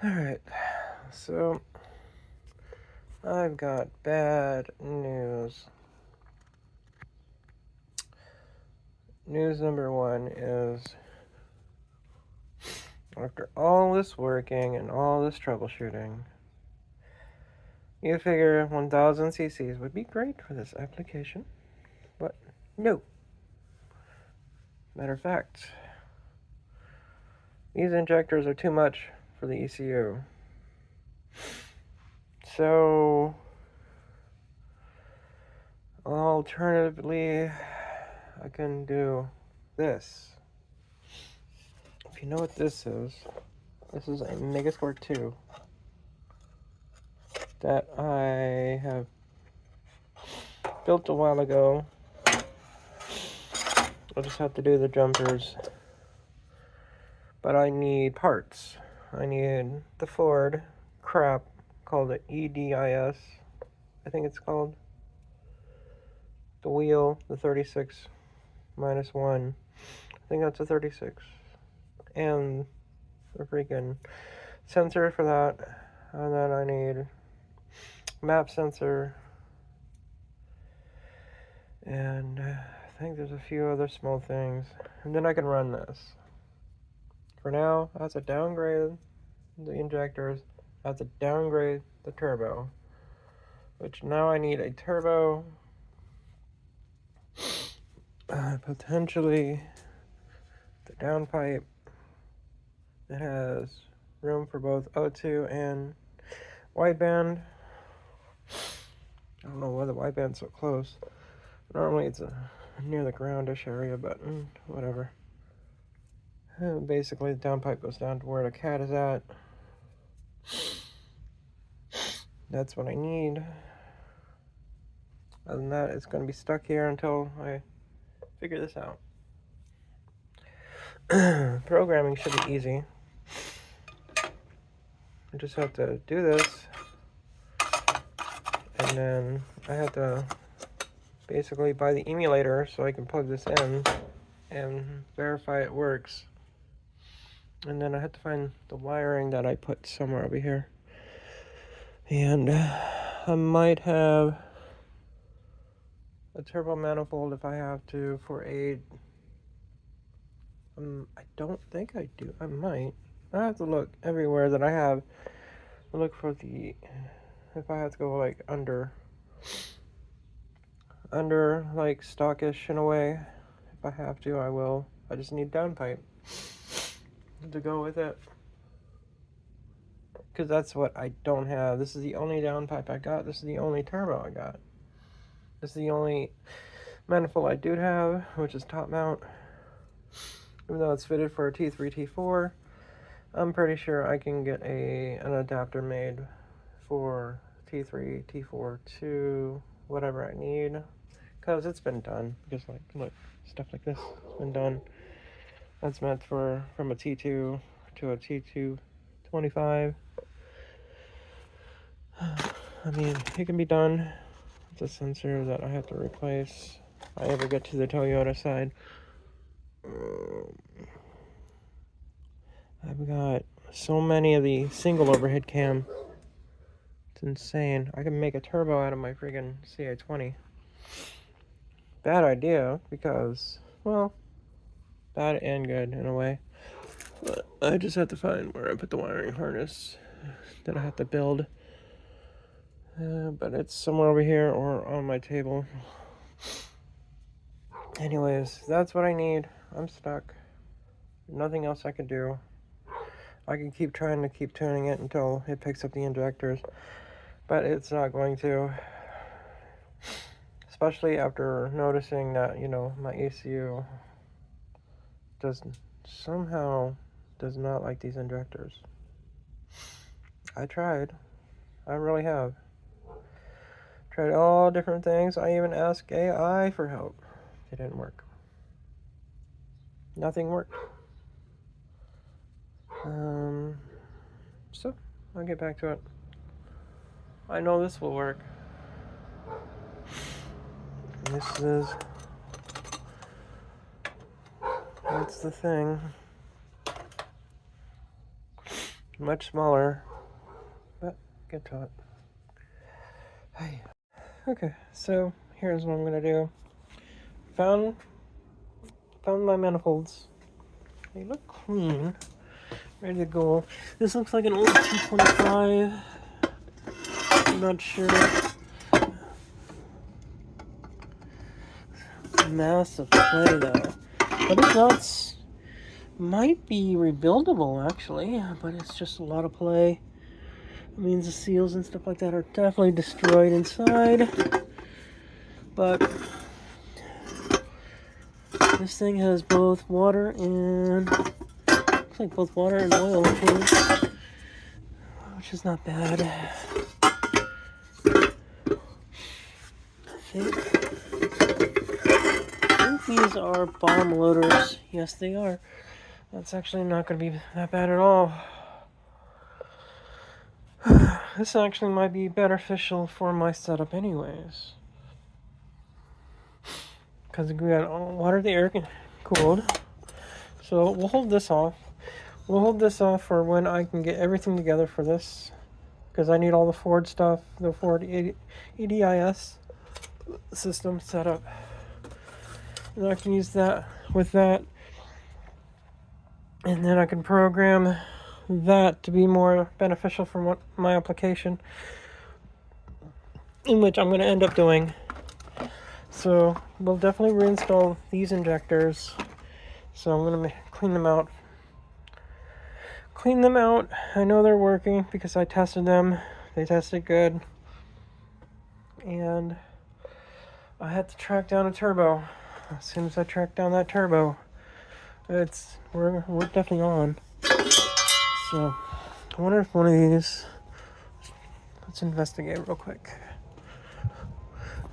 Alright, so I've got bad news. News number one is, after all this working and all this troubleshooting, you figure 1000 cc's would be great for this application, but no. Matter of fact, these injectors are too much for the ECU. So, alternatively, I can do this. If you know what this is a Megascore 2 that I have built a while ago. I'll just have to do the jumpers. But I need parts. I need the Ford crap called the EDIS. I think it's called. The wheel, the 36 minus 1. I think that's a 36. And the freaking sensor for that. And then I need map sensor. And I think there's a few other small things. And then I can run this. For now, I have to downgrade the injectors. I have to downgrade the turbo. Which now I need a turbo. Potentially the downpipe. It has room for both O2 and wideband. I don't know why the wideband's so close. Normally it's near the groundish area, but whatever. Basically, the downpipe goes down to where the cat is at. That's what I need. Other than that, it's going to be stuck here until I figure this out. Programming should be easy. I just have to do this, and then I have to basically buy the emulator so I can plug this in and verify it works. And then I have to find the wiring that I put somewhere over here. And I might have a turbo manifold if I have to for a... I don't think I do. I might. I have to look everywhere that I have. Look for the... If I have to go like under like stockish in a way. If I have to, I will. I just need downpipe to go with it. Because that's what I don't have. This is the only downpipe I got. This is the only turbo I got. This is the only manifold I do have, which is top mount. Even though it's fitted for a T3, T4, I'm pretty sure I can get an adapter made for T3, T4 to whatever I need. Because it's been done. Just like, look, stuff like this has been done. That's meant for from a T2 to a T225. I mean, it can be done. It's a sensor that I have to replace if I ever get to the Toyota side. I've got so many of the single overhead cam. It's insane. I can make a turbo out of my friggin' CA20. Bad idea because, well, bad and good in a way. But I just have to find where I put the wiring harness that I have to build. But it's somewhere over here or on my table. Anyways, that's what I need. I'm stuck. Nothing else I can do. I can keep trying to keep tuning it until it picks up the injectors. But it's not going to. Especially after noticing that, my ECU somehow does not like these injectors. I tried. I really have. Tried all different things. I even asked AI for help. It didn't work. Nothing worked. So, I'll get back to it. I know this will work. That's the thing. Much smaller, but get to it. Hey. Okay, so here's what I'm gonna do. Found my manifolds. They look clean. Ready to go. This looks like an old 225. I'm not sure. Massive play though. But it's not. Might be rebuildable actually, but it's just a lot of play. It means the seals and stuff like that are definitely destroyed inside. But this thing has both water and looks like both water and oil too, which is not bad. I think these are bottom loaders. Yes, they are. That's actually not going to be that bad at all. This actually might be beneficial for my setup anyways. Because we got water, the air cooled. So we'll hold this off. We'll hold this off for when I can get everything together for this. Because I need all the Ford stuff, the Ford EDIS system set up. And I can use that with that. And then I can program that to be more beneficial for my application, in which I'm going to end up doing. So we'll definitely reinstall these injectors. So I'm going to clean them out. I know they're working because I tested them. They tested good. And I had to track down a turbo. As soon as I track down that turbo, we're definitely on. So I wonder if one of these. Let's investigate real quick.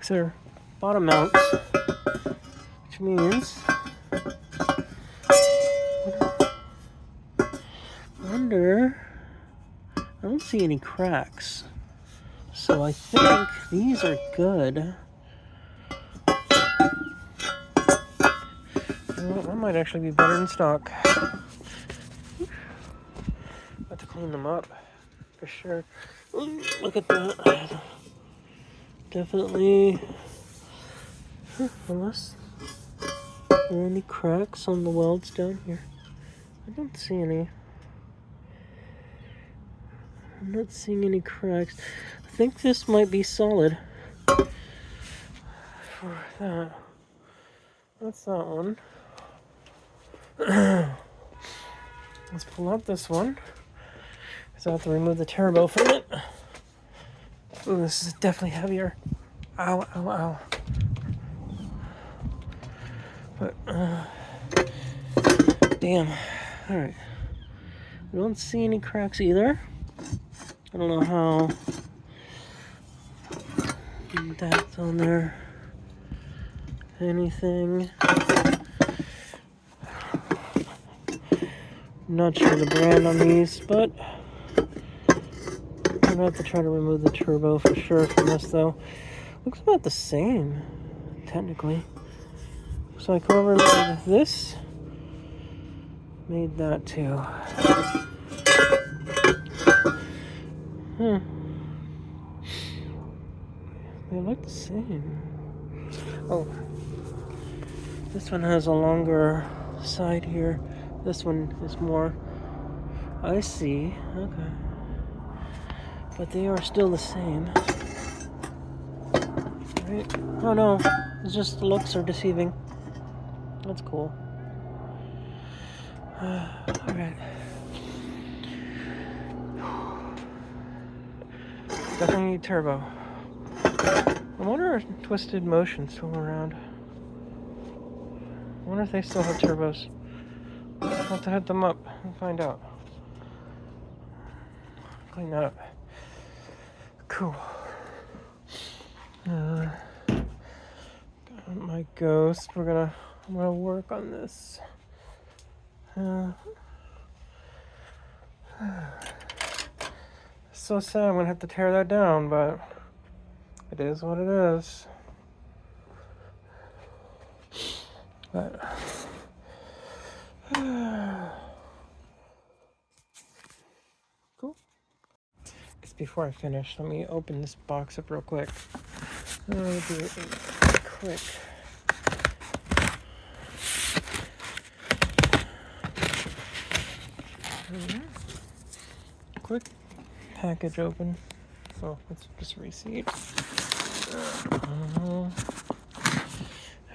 So they're bottom mounts, which means I don't see any cracks. So I think these are good. Well, that might actually be better than stock. Have to clean them up for sure. Look at that. Definitely. Unless there are any cracks on the welds down here. I don't see any. I'm not seeing any cracks. I think this might be solid. For that. That's that one. Let's pull out this one. So I have to remove the turbo from it. Ooh, this is definitely heavier. Ow, ow, ow. But, damn. Alright. I don't see any cracks either. I don't know how that's on there. Anything. Not sure the brand on these, but I'm gonna have to try to remove the turbo for sure from this though. Looks about the same, technically. So I come over and made this. Made that too. They look the same. Oh. This one has a longer side here. This one is more. I see. Okay. But they are still the same. Right? Oh no. It's just the looks are deceiving. That's cool. Alright. Definitely need turbo. I wonder if Twisted Motion's still around. I wonder if they still have turbos. I'll have to hit them up and find out. Clean that up. Cool. Got my ghost. I'm gonna work on this. So sad I'm gonna have to tear that down, but it is what it is. But cool. Just before I finish, let me open this box up real quick. I'll do a quick package open. Oh, it's just a receipt.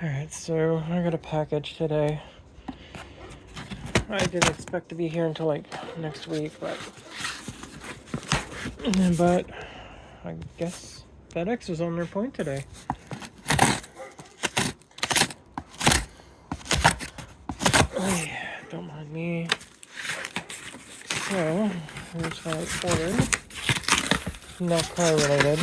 Alright, so I got a package today. I didn't expect to be here until like next week, but I guess FedEx was on their point today. Oh, yeah, don't mind me. So, here's what I ordered. Not car related.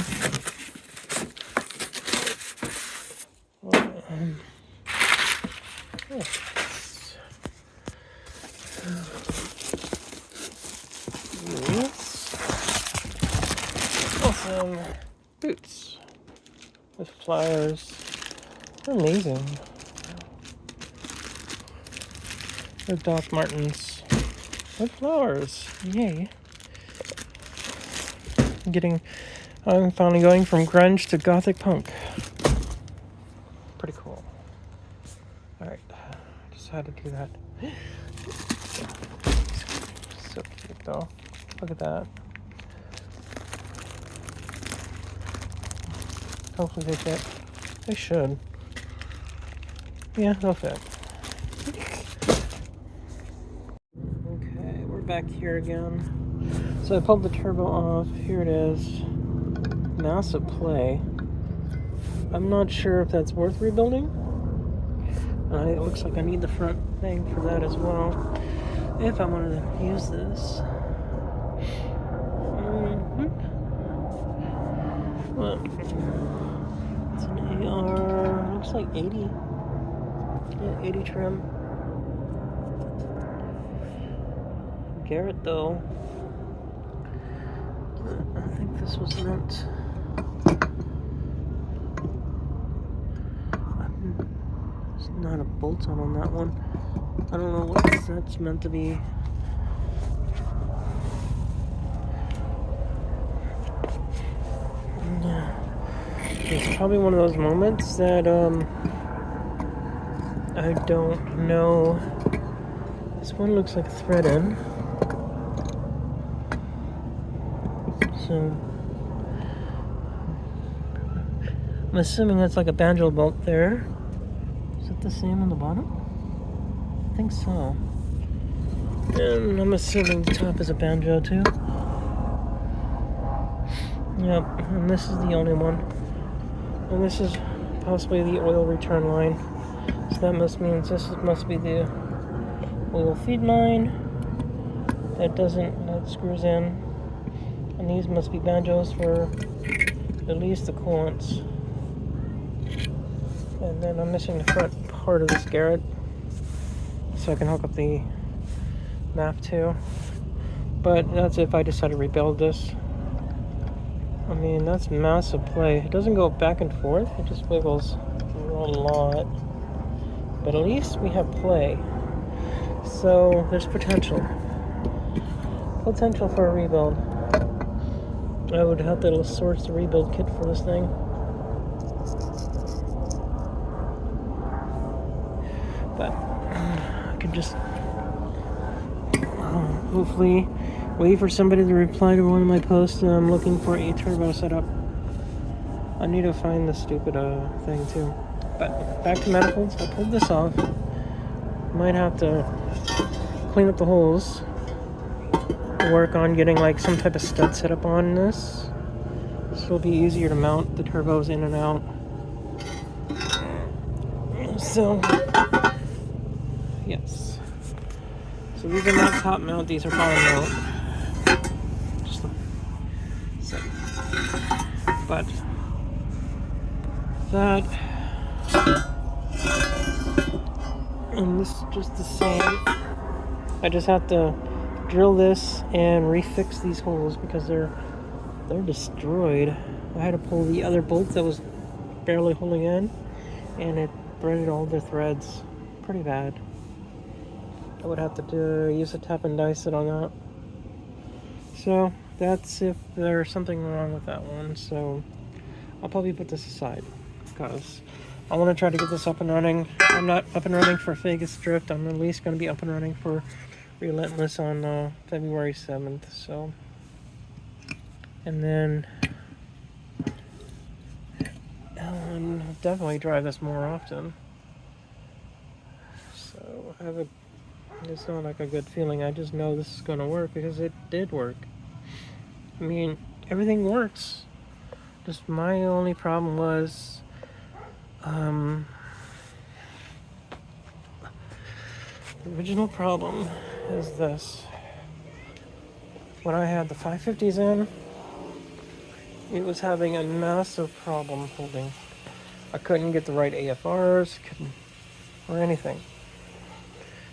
Some boots with flowers. They're amazing. They're Doc Martens with flowers. Yay. I'm finally going from grunge to gothic punk. Pretty cool. Alright, just had to do that. So cute though. Look at that. Hopefully they fit. They should. Yeah, they'll fit. Okay, we're back here again. So I pulled the turbo off. Here it is. Massive play. I'm not sure if that's worth rebuilding. It looks like I need the front thing for that as well, if I wanted to use this. Well, it's an AR, looks like 80. Yeah, 80 trim. Garrett though. I think this was meant. There's not a bolt on that one. I don't know what that's meant to be. It's probably one of those moments that I don't know. This one looks like a thread in. So I'm assuming that's like a banjo bolt there. Is it the same on the bottom? I think so. And I'm assuming the top is a banjo too. Yep, and this is the only one. And this is possibly the oil return line. So that must must be the oil feed line. That screws in. And these must be banjos for at least the coolants. And then I'm missing the front part of this Garrett, so I can hook up the map too. But that's if I decide to rebuild this. I mean, that's massive play. It doesn't go back and forth, it just wiggles a lot. But at least we have play. So there's potential. Potential for a rebuild. I would have to source the rebuild kit for this thing. But I could just hopefully wait for somebody to reply to one of my posts. I'm looking for a turbo setup. I need to find the stupid thing too. But back to manifolds. I pulled this off. Might have to clean up the holes. Work on getting like some type of stud setup on this. This will be easier to mount the turbos in and out. So yes. So these are not top mount, these are bottom mount. So, but that, and this is just the same. I just have to drill this and refix these holes because they're destroyed. I had to pull the other bolt that was barely holding in, and it threaded all the threads pretty bad. I would have to use a tap and dice it on that. So that's if there's something wrong with that one. So I'll probably put this aside because I want to try to get this up and running. I'm not up and running for Vegas Drift. I'm at least going to be up and running for Relentless on February 7th. So, and then I'll definitely drive this more often. So it's not like a good feeling. I just know this is going to work because it did work. I mean, everything works. Just my only problem was, the original problem is this. When I had the 550s in, it was having a massive problem holding. I couldn't get the right AFRs, or anything.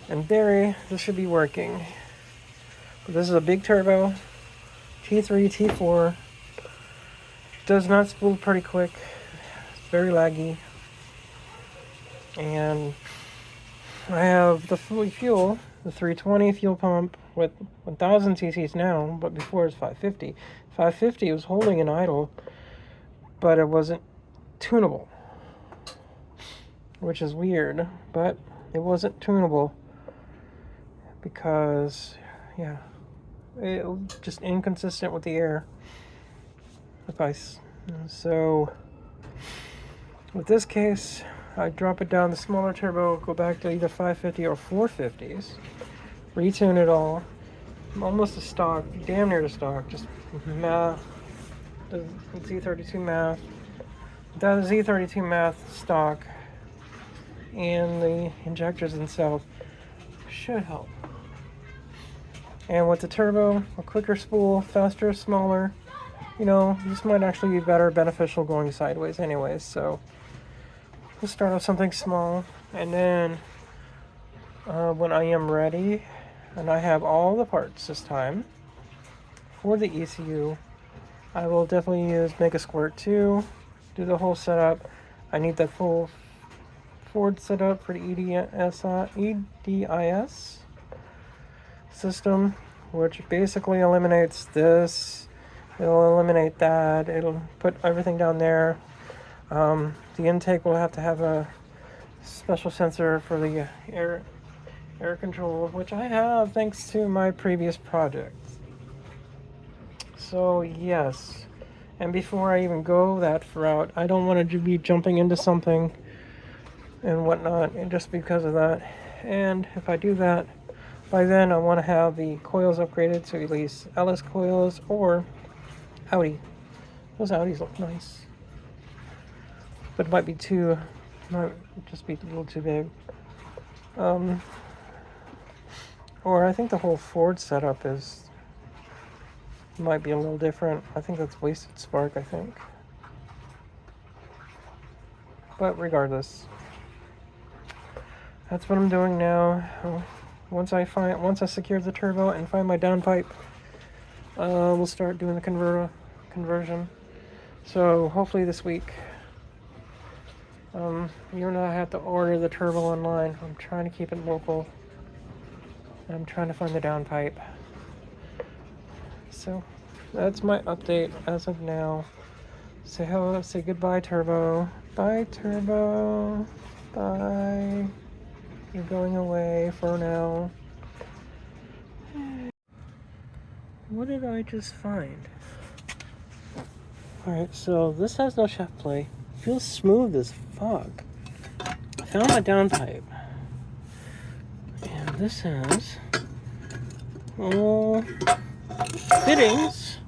In theory, this should be working. But this is a big turbo, T3, T4. Does not spool pretty quick. It's very laggy. And I have the fuel, the 320 fuel pump with 1000 cc's now, but before it was 550. 550 was holding an idle, but it wasn't tunable, which is weird, but it wasn't tunable because, yeah, it was just inconsistent with the air. So with this case, I drop it down the smaller turbo, go back to either 550 or 450s, retune it all, almost to stock, damn near to stock, just math, the Z32 math, that Z32 math stock, and the injectors themselves should help. And with the turbo, a quicker spool, faster, smaller, you know, this might actually be beneficial going sideways anyways. So we'll start with something small, and then when I am ready and I have all the parts this time for the ECU, I will definitely make a Squirt 2, do the whole setup. I need that full Ford setup for the EDIS system, which basically eliminates this. It'll eliminate that. It'll put everything down there. The intake will have to have a special sensor for the air control, which I have thanks to my previous project. So yes, and before I even go that route, I don't want to be jumping into something and whatnot, and just because of that. And if I do that, by then I want to have the coils upgraded to at least LS coils or Audi. Those Audis look nice, but it might just be a little too big. Or I think the whole Ford setup might be a little different. I think that's wasted spark, I think. But regardless, that's what I'm doing now. Once I secure the turbo and find my downpipe, we'll start doing the conversion. So hopefully this week. Even though I have to order the turbo online, I'm trying to keep it local. I'm trying to find the downpipe. So that's my update as of now. Say hello, say goodbye, turbo. Bye, turbo. Bye. You're going away for now. What did I just find? Alright, so this has no chef play. Feels smooth as fuck. I found my downpipe. And this has fittings.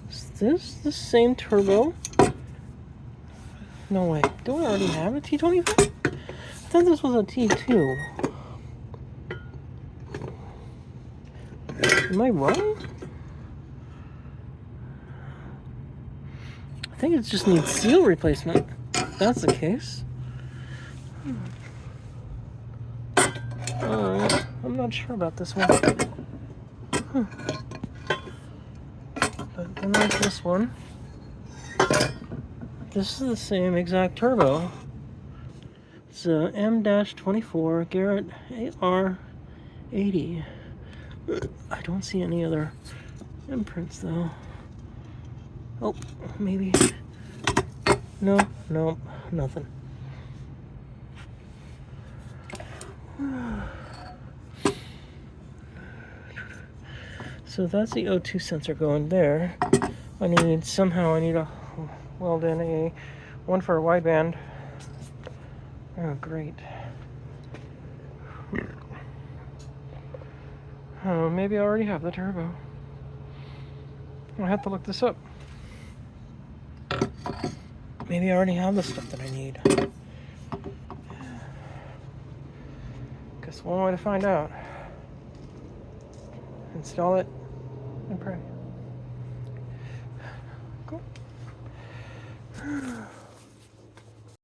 Is this the same turbo? No way. Do I already have a T25? I thought this was a T2. Am I wrong? I think it just needs seal replacement. If that's the case. Alright, I'm not sure about this one. But then there's this one. This is the same exact turbo. It's a M-24 Garrett AR80. I don't see any other imprints though. Oh, maybe. No, nothing. So that's the O2 sensor going there. I need to weld in a one for a wideband. Oh, great. Oh, maybe I already have the turbo. I have to look this up. Maybe I already have the stuff that I need. Guess one way to find out. Install it and pray.